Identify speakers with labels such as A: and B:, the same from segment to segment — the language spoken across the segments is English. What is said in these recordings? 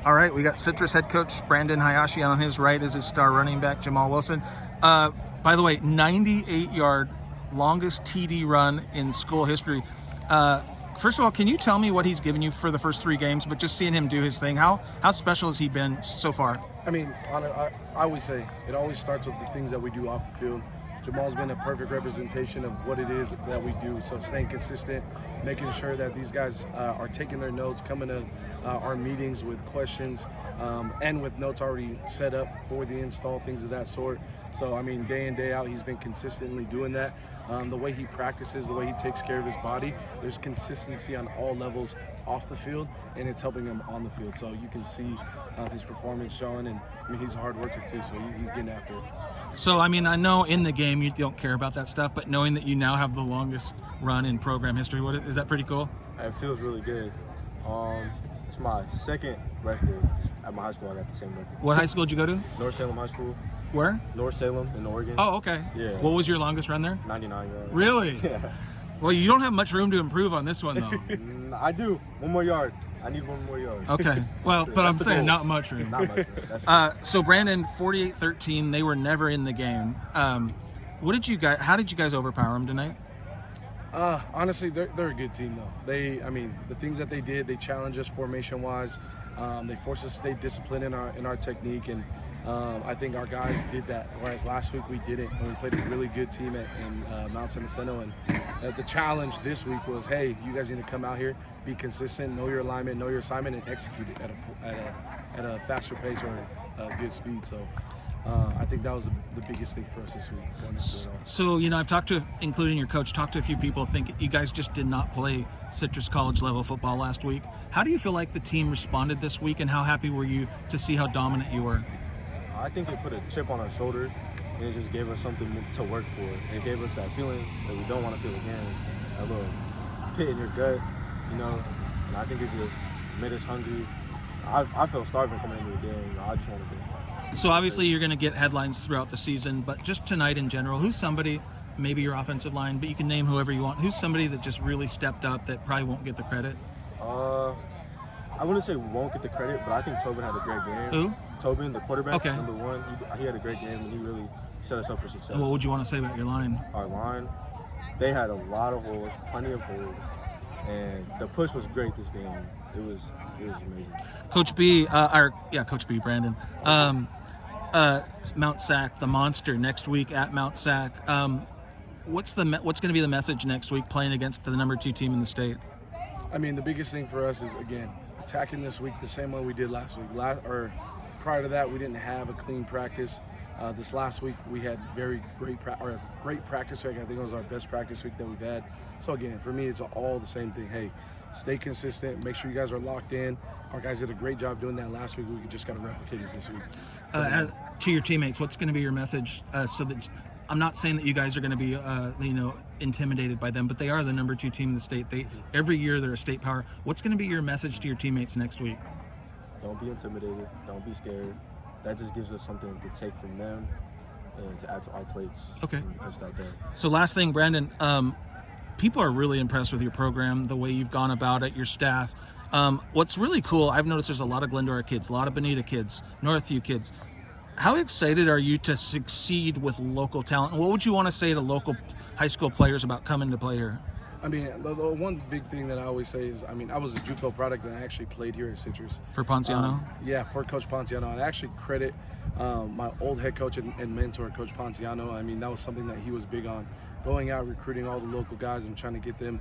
A: All right, we got Citrus head coach Brandon Hayashi. On his right is his star running back, Jamahl Wilson. By the way, 98-yard, longest TD run in school history. First of all, can you tell me what he's given you for the first 3 games? But just seeing him do his thing, how special has he been so far?
B: I mean, I always say it always starts with the things that we do off the field. Jamal's been a perfect representation of what it is that we do. So staying consistent, making sure that these guys are taking their notes, coming to our meetings with questions, and with notes already set up for the install, things of that sort. So, I mean, day in, day out, he's been consistently doing that. The way he practices, the way he takes care of his body, there's consistency on all levels off the field, and it's helping him on the field. So you can see his performance showing, and I mean, he's a hard worker too, so he's getting after it.
A: So, I mean, I know in the game you don't care about that stuff, but knowing that you now have the longest run in program history, is that pretty cool?
C: It feels really good. It's my second record at my high school. I got the same record.
A: What high school did you go to?
C: North Salem High School.
A: Where?
C: North Salem in Oregon.
A: Oh, okay.
C: Yeah.
A: What was your longest run there?
C: 99 yards.
A: Really?
C: Yeah.
A: Well, you don't have much room to improve on this one, though.
C: I do. One more yard. I need one more yard.
A: Okay. Well, but I'm saying not much room.
C: Not much room. That's
A: So Brandon, 48-13, they were never in the game. How did you guys overpower them tonight?
B: Honestly, they're a good team though. I mean, the things that they did, they challenged us formation-wise. They forced us to stay disciplined in our technique, and I think our guys did that. Whereas last week we didn't, and we played a really good team in Mount San Jacinto. And the challenge this week was, hey, you guys need to come out here, be consistent, know your alignment, know your assignment, and execute it at a faster pace or a good speed. So. I think that was the biggest thing for us this week.
A: So, I've talked to, including your coach, talked to a few people, think you guys just did not play Citrus College level football last week. How do you feel like the team responded this week, and how happy were you to see how dominant you were?
C: I think it put a chip on our shoulder, and it just gave us something to work for. It gave us that feeling that we don't want to feel again, that little pit in your gut, and I think it just made us hungry. I felt starving coming into the game. I just wanted to.
A: So obviously you're going to get headlines throughout the season, but just tonight in general, who's somebody, maybe your offensive line, but you can name whoever you want, who's somebody that just really stepped up that probably won't get the credit?
C: I wouldn't say won't get the credit, but I think Tobin had a great game.
A: Who?
C: Tobin, the quarterback,
A: okay.
C: number 1. He had a great game, and he really set us up for success.
A: What would you want to say about your line?
C: Our line, they had a lot of holes, plenty of holes, and the push was great this game. It was amazing.
A: Coach B, Coach B, Brandon. Mount Sac, the monster, next week at Mount Sac. What's going to be the message next week playing against the number 2 team in the state?
B: I mean, the biggest thing for us is, again, attacking this week the same way we did last week. Prior to that, we didn't have a clean practice. This last week, we had great practice week. I think it was our best practice week that we've had. So again, for me, it's all the same thing. Hey, stay consistent. Make sure you guys are locked in. Our guys did a great job doing that last week. We just got to replicate it this week.
A: To your teammates, what's going to be your message? So that I'm not saying that you guys are going to be, intimidated by them, but they are the number 2 team in the state. Every year they're a state power. What's going to be your message to your teammates next week?
C: Don't be intimidated. Don't be scared. That just gives us something to take from them and to add to our plates.
A: Okay.
C: That day.
A: So last thing, Brandon, people are really impressed with your program, the way you've gone about it, your staff. What's really cool, I've noticed there's a lot of Glendora kids, a lot of Bonita kids, Northview kids. How excited are you to succeed with local talent? And what would you want to say to local high school players about coming to play here?
B: I mean, the one big thing that I always say is, I was a JUCO product and I actually played here at Citrus.
A: For Ponciano?
B: Yeah, for Coach Ponciano. I actually credit my old head coach and mentor, Coach Ponciano. I mean, that was something that he was big on, going out, recruiting all the local guys and trying to get them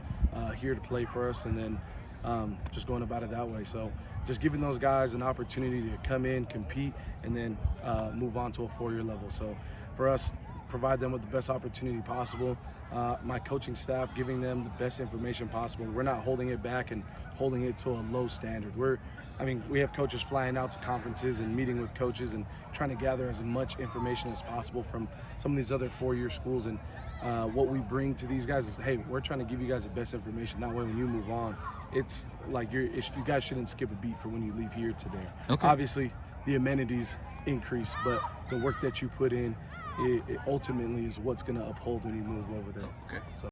B: here to play for us, and then just going about it that way. So just giving those guys an opportunity to come in, compete, and then move on to a 4-year level. So for us, provide them with the best opportunity possible. My coaching staff, giving them the best information possible. We're not holding it back and holding it to a low standard. We have coaches flying out to conferences and meeting with coaches and trying to gather as much information as possible from some of these other 4-year schools. And what we bring to these guys is, hey, we're trying to give you guys the best information. That way when you move on, it's like you guys shouldn't skip a beat for when you leave here today.
A: Okay.
B: Obviously, the amenities increase, but the work that you put in, it ultimately is what's going to uphold when you move over there.
A: Okay.
B: So.